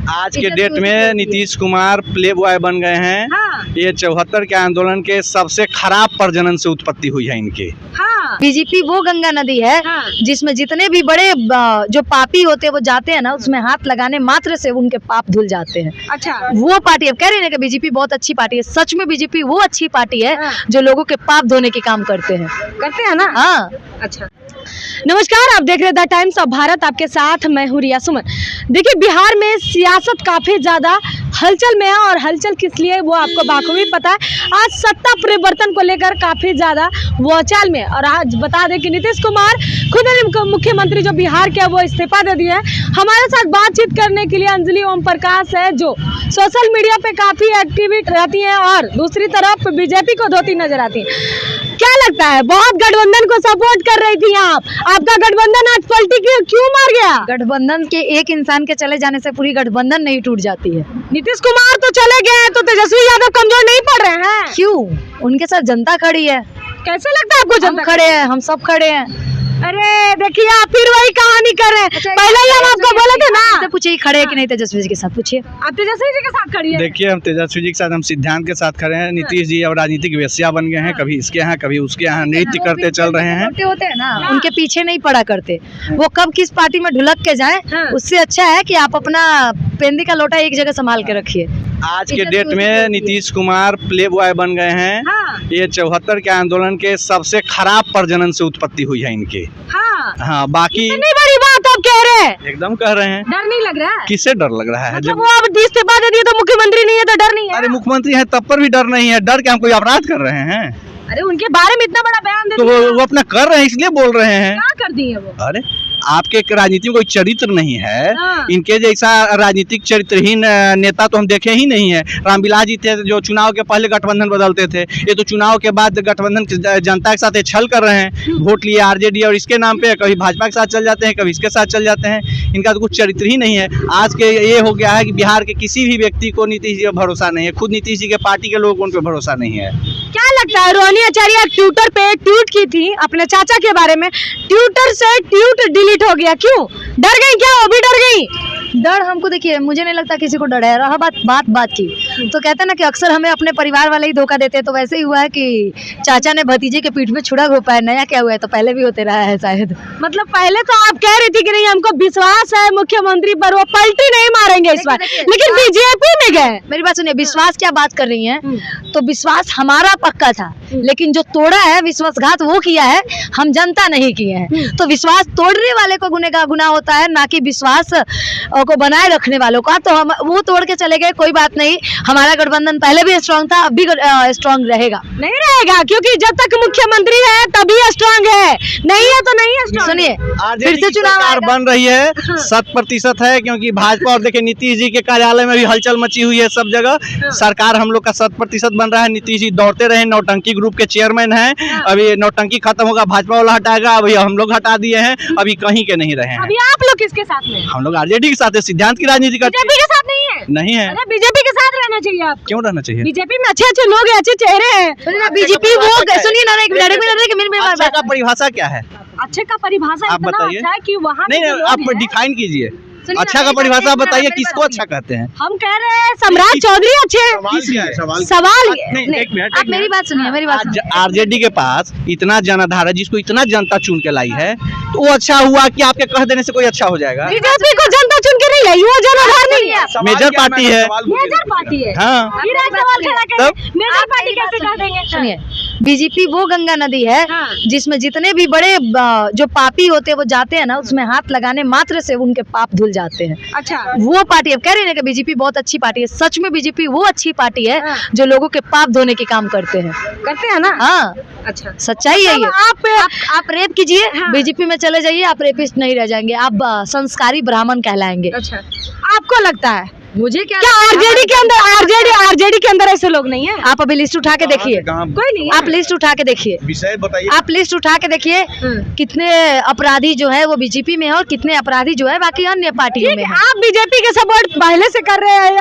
आज के डेट में नीतीश कुमार प्ले बॉय बन गए हैं। हाँ। ये 74 के आंदोलन के सबसे खराब प्रजनन से उत्पत्ति हुई है इनके। हाँ। बीजेपी वो गंगा नदी है जिसमें जितने भी बड़े जो पापी होते हैं वो जाते हैं ना, उसमें हाथ लगाने मात्र से उनके पाप धुल जाते हैं। अच्छा, वो पार्टी अब कह रही है कि बीजेपी बहुत अच्छी पार्टी है। सच में बीजेपी वो अच्छी पार्टी है जो लोगों के पाप धोने के काम करते हैं ना। हाँ। अच्छा, नमस्कार, आप देख रहे हैं द टाइम्स ऑफ भारत, आपके साथ मैं हूँ रिया सुमन। देखिए, बिहार में सियासत काफी ज्यादा हलचल में है और हलचल किस लिए वो आपको बाखूबी पता है। आज सत्ता परिवर्तन को लेकर काफी ज्यादा वाचाल में, और आज बता दें कि नीतीश कुमार खुद मुख्यमंत्री जो बिहार के वो इस्तीफा दे दिए हैं। हमारे साथ बातचीत करने के लिए अंजलि ओम प्रकाश है जो सोशल मीडिया पे काफी एक्टिव रहती हैं और दूसरी तरफ बीजेपी को धोती नजर आती है। क्या लगता है, बहुत गठबंधन को सपोर्ट कर रही थी आपका गठबंधन आज पलटी क्यों मार गया? गठबंधन के एक इंसान के चले जाने से पूरी गठबंधन नहीं टूट जाती है। नीतीश कुमार तो चले गए तो तेजस्वी यादव कमजोर नहीं पड़ रहे हैं? क्यों? उनके साथ जनता खड़ी है। कैसे लगता है आपको? जनता खड़े हैं, हम सब खड़े हैं। अरे देखिए, आप फिर वही कहानी कर रहे हैं। पहले ही हम आपको बोले थे ना। पूछिए खड़े हैं कि नहीं तेजस्वी जी के साथ, पूछिए। आप तेजस्वी जी के साथ खड़ी है? देखिए, हम तेजस्वी जी के साथ, हम सिद्धांत के साथ खड़े हैं। नीतीश जी अब राजनीतिक वेश्या बन गए हैं, कभी इसके यहाँ कभी उसके यहाँ नृत्य करते चल रहे हैं। होते हैं ना, उनके पीछे नहीं पड़ा करते। वो कब किस पार्टी में ढुलक के जाए, उससे अच्छा है कि आप अपना पेंदी का लोटा एक जगह संभाल के रखिए। आज के डेट में नीतीश कुमार प्ले बॉय बन गए हैं। ये 74 के आंदोलन के सबसे खराब प्रजनन से उत्पत्ति हुई है इनके। हाँ, बाकी इतनी बड़ी बात आप कह रहे हैं? एकदम कह रहे हैं। डर नहीं लग रहा है? किससे डर लग रहा है? मतलब वो अब इस्तीफा दे दिए तो मुख्यमंत्री नहीं है तो डर नहीं है? अरे मुख्यमंत्री है तब पर भी डर नहीं है। डर क्या, हम कोई अपराध कर रहे हैं? अरे उनके बारे में इतना बड़ा बयान दे तो वो अपना कर रहे हैं इसलिए बोल रहे हैं। क्या कर दिए वो? अरे आपके राजनीति में कोई चरित्र नहीं है। इनके जैसा राजनीतिक चरित्रहीन नेता तो हम देखे ही नहीं है। रामविलास जी थे जो चुनाव के पहले गठबंधन बदलते थे, ये तो चुनाव के बाद गठबंधन जनता के साथ ये छल कर रहे हैं। वोट लिए आरजेडी और इसके नाम पे कभी भाजपा के साथ चल जाते हैं, कभी इसके साथ चल जाते हैं। इनका तो कुछ चरित्र ही नहीं है। आज के ये हो गया है कि बिहार के किसी भी व्यक्ति को नीतीश जी पर भरोसा नहीं है। खुद नीतीश जी के पार्टी के लोगों को उन पर भरोसा नहीं है। क्या लगता है, रोहिणी आचार्य ट्विटर पे ट्वीट की थी अपने चाचा के बारे में, ट्विटर से ट्वीट डिलीट हो गया, क्यों? डर गई क्या? वो भी डर गई? डर हमको, देखिए, मुझे नहीं लगता किसी को डर है। रहा बात की तो कहते हैं ना कि अक्सर हमें अपने परिवार वाले ही धोखा देते हैं। तो वैसे ही हुआ है कि चाचा ने भतीजे के पीठ पे छुरा घोपा है। नया क्या हुआ है? तो पहले भी होते रहा है शायद। मतलब पहले तो आप कह रही थी कि नहीं हमको विश्वास है मुख्यमंत्री पर, वो पलटी नहीं मारेंगे इस बार, लेकिन बीजेपी में गए। मेरी बात सुनिए, विश्वास क्या बात कर रही है? तो विश्वास हमारा पक्का था, लेकिन जो तोड़ा है, विश्वासघात वो किया है, हम जनता नहीं किए हैं। तो विश्वास तोड़ने वाले को गुनाह होता है, ना कि विश्वास को बनाए रखने वालों का। तो हम वो तोड़ के चले गए, कोई बात नहीं। हमारा गठबंधन पहले भी स्ट्रांग था, अब भी स्ट्रांग रहेगा। नहीं रहेगा, क्योंकि जब तक मुख्यमंत्री है तभी स्ट्रांग है, नहीं है तो नहीं है स्ट्रांग। सुनिए, फिर से चुनाव बन रही है, 100% है, क्योंकि भाजपा और देखिए नीतीश जी के कार्यालय में भी हलचल मची हुई है सब जगह। सरकार हम लोग का 100% बन रहा है। नीतीश जी दौड़ते रहे, नौटंकी ग्रुप के चेयरमैन हैं। अभी नौटंकी खत्म होगा, भाजपा वाला हटाएगा, अभी हम लोग हटा दिए हैं, अभी कहीं के नहीं रहे हैं। अभी आप लोग किसके साथ में? हम लोग आरजेडी के साथ है, सिद्धांत की राजनीति करते हैं। बीजेपी के साथ नहीं है? नहीं है। अरे बीजेपी के साथ रहना चाहिए आपको। क्यों रहना चाहिए? बीजेपी में अच्छे अच्छे लोग हैं, अच्छे चेहरे हैं। बीजेपी वो, सुनिए ना, एक मिनट, अच्छा का परिभाषा क्या है? अच्छे का परिभाषा आप बताइए। अच्छा है कि वहाँ नहीं, आप डिफाइन कीजिए। अच्छा का परिभाषा बताइए, किसको अच्छा कहते हैं? हम कह रहे हैं सम्राट चौधरी अच्छे हैं। सवाल एक मिनट, आप मेरी बात सुनिए, मेरी बात सुनिए। आरजेडी के पास इतना जनाधार है, जिसको इतना जनता चुन के लाई है, तो वो अच्छा हुआ कि आपके कह देने से कोई अच्छा हो जाएगा? बीजेपी को जनता चुन के नहीं लाई, वो जनाधार नहीं है, मेजर पार्टी है। मेजर पार्टी है। हाँ, सवाल खड़ा करें, मेजर पार्टी कैसे कह देंगे? सुनिए, बीजेपी वो गंगा नदी है जिसमें जितने भी बड़े जो पापी होते हैं वो जाते हैं ना, उसमें हाथ लगाने मात्र से उनके पाप धुल जाते हैं। अच्छा, वो पार्टी, अब कह रही है कि बीजेपी बहुत अच्छी पार्टी है। सच में बीजेपी वो अच्छी पार्टी है जो लोगों के पाप धोने के काम करते हैं ना? हाँ, अच्छा, सच्चाई है ये। आप रेप कीजिए, बीजेपी में चले जाइए, आप रेपिस्ट नहीं रह जाएंगे, आप संस्कारी ब्राह्मण कहलाएंगे। अच्छा, आपको लगता है? मुझे क्या आरजेडी के अंदर ऐसे लोग नहीं है? आप अभी लिस्ट उठा के देखिए, कोई नहीं है। आप लिस्ट उठा के देखिए, विषय बताइए। आप लिस्ट उठा के देखिए कितने अपराधी जो है वो बीजेपी में है और कितने अपराधी जो है बाकी अन्य पार्टियों में है। आप बीजेपी के सपोर्ट पहले से कर रहे हैं,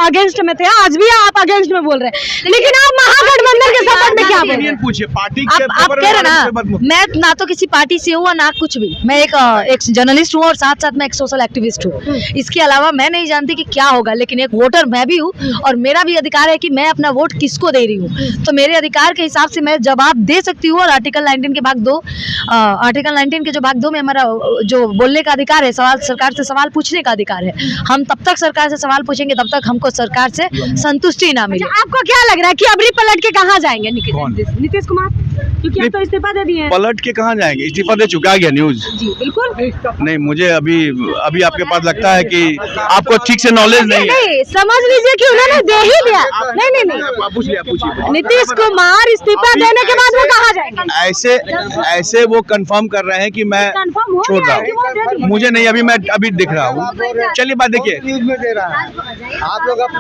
अगेंस्ट में थे, आज भी आप अगेंस्ट में बोल रहे हैं, लेकिन आप महागठबंधन के सपोर्ट में क्या बोल रहे हैं? पूछिए पार्टी आप कह रहे ना, मैं ना तो किसी पार्टी से हूँ ना कुछ भी। मैं एक जर्नलिस्ट हूँ और साथ साथ मैं एक सोशल एक्टिविस्ट हूँ। इसके अलावा मैं नहीं जानती कि क्या होगा, लेकिन एक वोटर मैं भी हूँ और मेरा भी अधिकार है कि मैं अपना वोट किसको दे रही हूँ। तो मेरे अधिकार के हिसाब से मैं जवाब दे सकती हूँ। और आर्टिकल 19 के भाग 2 आर्टिकल 19 के जो भाग 2 में हमारा जो बोलने का अधिकार है, सवाल सरकार से सवाल पूछने का अधिकार है। हम तब तक सरकार से सवाल पूछेंगे तब तक हमको सरकार से संतुष्टि ना मिले। अच्छा, आपको क्या लग रहा है कि अबरी पलट के कहाँ जाएंगे नीतीश कुमार? क्योंकि अब तो इस्तीफा दे दिए हैं। पलट के कहाँ जाएंगे? इस्तीफा दे चुका गया न्यूज। जी बिल्कुल नहीं, मुझे अभी आपके पास लगता है कि आपको ठीक से नॉलेज नहीं है। नहीं, समझ लीजिए कि उन्होंने दे ही दिया। नहीं, पूछिए। नीतीश कुमार इस्तीफा देने के बाद वो कहाँ जाएंगे? ऐसे वो कंफर्म कर रहे हैं कि मैं कंफर्म हो छोड़ गया रहा है कि वो दे हूँ। दिए? मुझे नहीं, अभी दिख रहा हूँ। चलिए बात देखिए,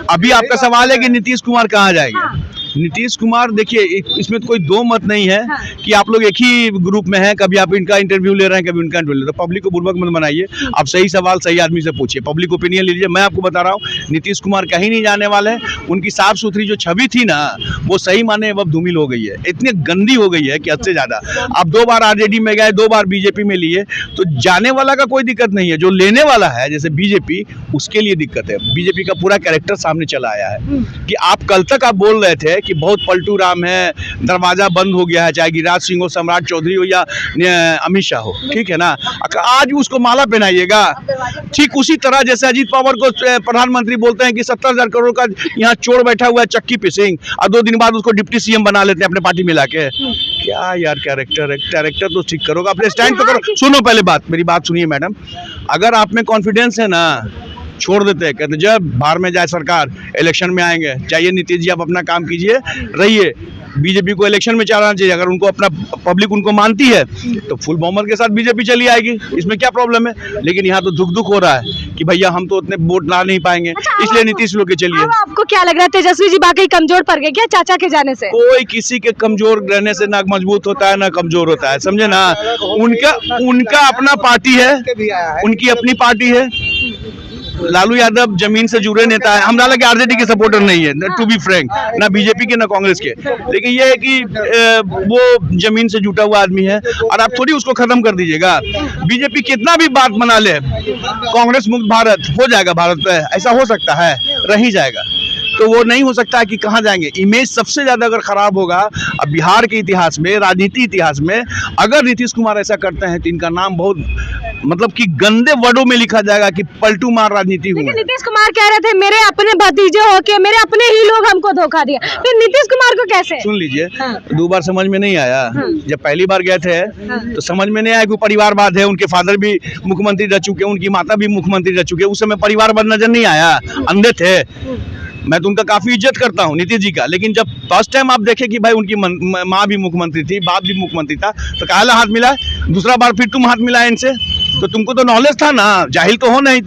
अभी आपका सवाल है कि नीतीश कुमार कहाँ जाएंगे। नीतीश कुमार देखिए, इसमें तो कोई दो मत नहीं है कि आप लोग एक ही ग्रुप में हैं, कभी आप इनका इंटरव्यू ले रहे हैं, कभी उनका इंटरव्यू ले रहे हैं। तो पब्लिक को बुर्बक मत बनाइए, आप सही सवाल सही आदमी से पूछिए, पब्लिक ओपिनियन लीजिए। मैं आपको बता रहा हूँ नीतीश कुमार कहीं नहीं जाने वाले हैं। उनकी साफ सुथरी जो छवि थी ना, वो सही माने अब धूमिल हो गई है, इतनी गंदी हो गई है कि हद से ज्यादा। आप 2 बार आरजेडी में गए, 2 बार बीजेपी में लिए, तो जाने वाला का कोई दिक्कत नहीं है, जो लेने वाला है जैसे बीजेपी, उसके लिए दिक्कत है। बीजेपी का पूरा कैरेक्टर सामने चला आया है कि आप कल तक आप बोल रहे थे कि बहुत पलटू राम है, दरवाजा बंद हो गया है, चाहे गिरिराज सिंह हो, सम्राट चौधरी हो या अमित शाह हो, ठीक है ना। आज उसको माला पहनाइएगा। ठीक उसी तरह जैसे अजीत पवार को प्रधानमंत्री बोलते हैं कि 70,000 करोड़ का यहाँ चोर बैठा हुआ है चक्की पे सिंह, और 2 दिन बाद उसको डिप्टी सीएम बना लेते हैं अपने पार्टी में लाके। क्या यार कैरेक्टर है, कैरेक्टर तो ठीक करो, अपने स्टैंड तो करो। सुनो पहले बात, मेरी बात सुनिए मैडम। अगर आप में कॉन्फिडेंस है ना, छोड़ देते हैं, कहते जब बाहर में जाए सरकार, इलेक्शन में आएंगे, चाहिए नीतीश जी आप अपना काम कीजिए, रहिए। बीजेपी को इलेक्शन में चलाना चाहिए। अगर उनको अपना पब्लिक उनको मानती है तो फुल बहुमत के साथ बीजेपी चली आएगी, इसमें क्या प्रॉब्लम है। लेकिन यहाँ तो दुख हो रहा है कि भैया हम तो उतने वोट ला नहीं पाएंगे, इसलिए नीतीश लोग के चलिए। आपको क्या लग रहा है, तेजस्वी जी वाकई कमजोर पड़ गए क्या चाचा के जाने से? कोई किसी के कमजोर रहने से ना मजबूत होता है ना कमजोर होता है, समझे ना। उनका अपना पार्टी है, उनकी अपनी पार्टी है। लालू यादव जमीन से जुड़े नेता है। हम हालांकि आरजेडी के सपोर्टर नहीं है, टू बी फ्रैंक, ना बीजेपी के ना कांग्रेस के, लेकिन ये है कि वो जमीन से जुटा हुआ आदमी है और आप थोड़ी उसको खत्म कर दीजिएगा। बीजेपी कितना भी बात बना ले, कांग्रेस मुक्त भारत हो जाएगा, भारत पे ऐसा हो सकता है, रह ही जाएगा। तो वो नहीं हो सकता कि कहाँ जाएंगे। इमेज सबसे ज्यादा अगर खराब होगा अब बिहार के इतिहास में, राजनीति इतिहास में, अगर नीतीश कुमार ऐसा करते हैं तो इनका नाम बहुत मतलब कि गंदे वर्डों में लिखा जाएगा कि पलटू मार राजनीति हुई है। नीतीश कुमार कह रहे थे मेरे अपने भतीजे होके मेरे अपने ही लोग हमको धोखा दिया, फिर नीतीश कुमार को कैसे? सुन लीजिए, 2 बार समझ में नहीं आया। जब पहली बार गए थे तो समझ में नहीं आया कि परिवारवाद है। उनके फादर भी मुख्यमंत्री रह चुके, उनकी माता भी मुख्यमंत्री रह चुके, उस समय परिवारवाद नजर नहीं आया, अंधे थे। मैं तो उनका काफी इज्जत करता हूँ नीतीश जी का, लेकिन जब फर्स्ट टाइम आप देखे कि भाई उनकी माँ भी मुख्यमंत्री थी, बाप भी मुख्यमंत्री था, तो काला हाथ मिला। दूसरा बार फिर तुम हाथ मिलाए इनसे, तो तुमको तो नॉलेज था ना, जाहिल तो हो नहीं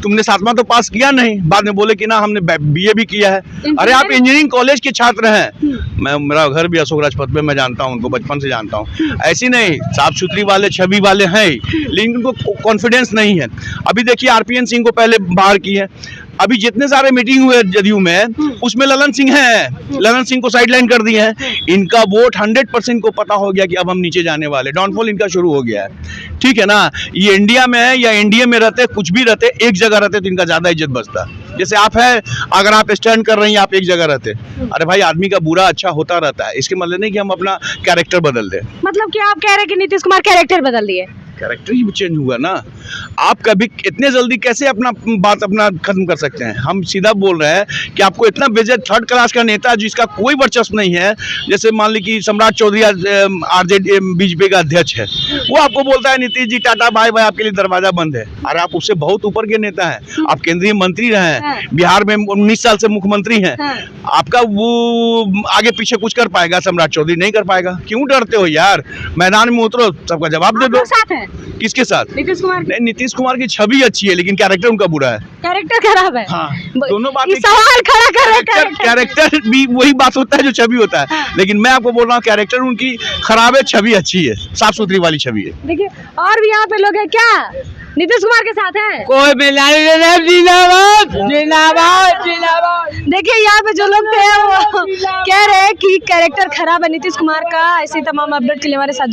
तुमने 7वां तो पास किया नहीं, बाद में बोले कि ना हमने बीए भी किया है। अरे आप इंजीनियरिंग कॉलेज के छात्र हैं। मेरा घर भी अशोक राजपथ में, मैं जानता हूँ उनको, बचपन से जानता हूँ। ऐसी नहीं, साफ सुथरी वाले छवि वाले हैं, लेकिन उनको कॉन्फिडेंस नहीं है। अभी देखिए आरपीएन सिंह को पहले बाहर की है, अभी जितने सारे मीटिंग हुए जदयू में, उसमें ललन सिंह है, ललन सिंह को साइडलाइन कर दिए हैं। इनका वोट 100% को पता हो गया कि अब हम नीचे जाने वाले, डाउनफॉल इनका शुरू हो गया है, ठीक है ना। ये इंडिया में है या एनडीए में रहते, कुछ भी रहते, एक जगह रहते तो इनका ज्यादा इज्जत बचता। जैसे आप है, अगर आप स्टैंड कर रहे हैं, आप एक जगह रहते, अरे भाई आदमी का बुरा अच्छा होता रहता है, इसके मतलब नहीं कि हम अपना कैरेक्टर बदल दें। मतलब कि आप कह रहे हैं कि नीतीश कुमार कैरेक्टर बदल दिए? कैरेक्टर ही चेंज हुआ ना। आप कभी इतने जल्दी कैसे अपना बात अपना खत्म कर सकते हैं? हम सीधा बोल रहे हैं कि आपको इतना बेइज्जत 3rd क्लास का नेता जिसका कोई वर्चस्व नहीं है, जैसे मान ली कि सम्राट चौधरी आरजेडी बीजेपी का अध्यक्ष है, वो आपको बोलता है Nitish ji tata bye bye, आपके लिए दरवाजा बंद है। अरे आप उससे बहुत ऊपर के नेता हैं, आप केंद्रीय मंत्री रहे हैं, बिहार में 19 साल से मुख्यमंत्री हैं। आपका वो आगे पीछे कुछ कर पाएगा? सम्राट चौधरी नहीं कर पाएगा। क्यों डरते हो यार? मैदान में उतरो, सबका जवाब दे दो। किसके साथ? नीतीश कुमार। नहीं, नीतीश कुमार की छवि अच्छी है, लेकिन कैरेक्टर उनका बुरा है। कैरेक्टर खराब है। हाँ, दोनों बातें। सवाल खड़ा कर रहे हैं। कैरेक्टर भी वही बात होता है जो छवि होता है। हाँ। लेकिन मैं आपको बोल रहा हूँ कैरेक्टर उनकी खराब है, छवि अच्छी है, साफ सुथरी वाली छवि है। देखिए और भी यहाँ पे लोग हैं क्या नीतीश कुमार के साथ हैं? कोई जिंदाबाद जिंदाबाद जिंदाबाद। देखिए यहाँ पे जो लोग थे वो कह रहे हैं कि कैरेक्टर खराब है नीतीश कुमार का। ऐसी तमाम अपडेट के लिए हमारे साथ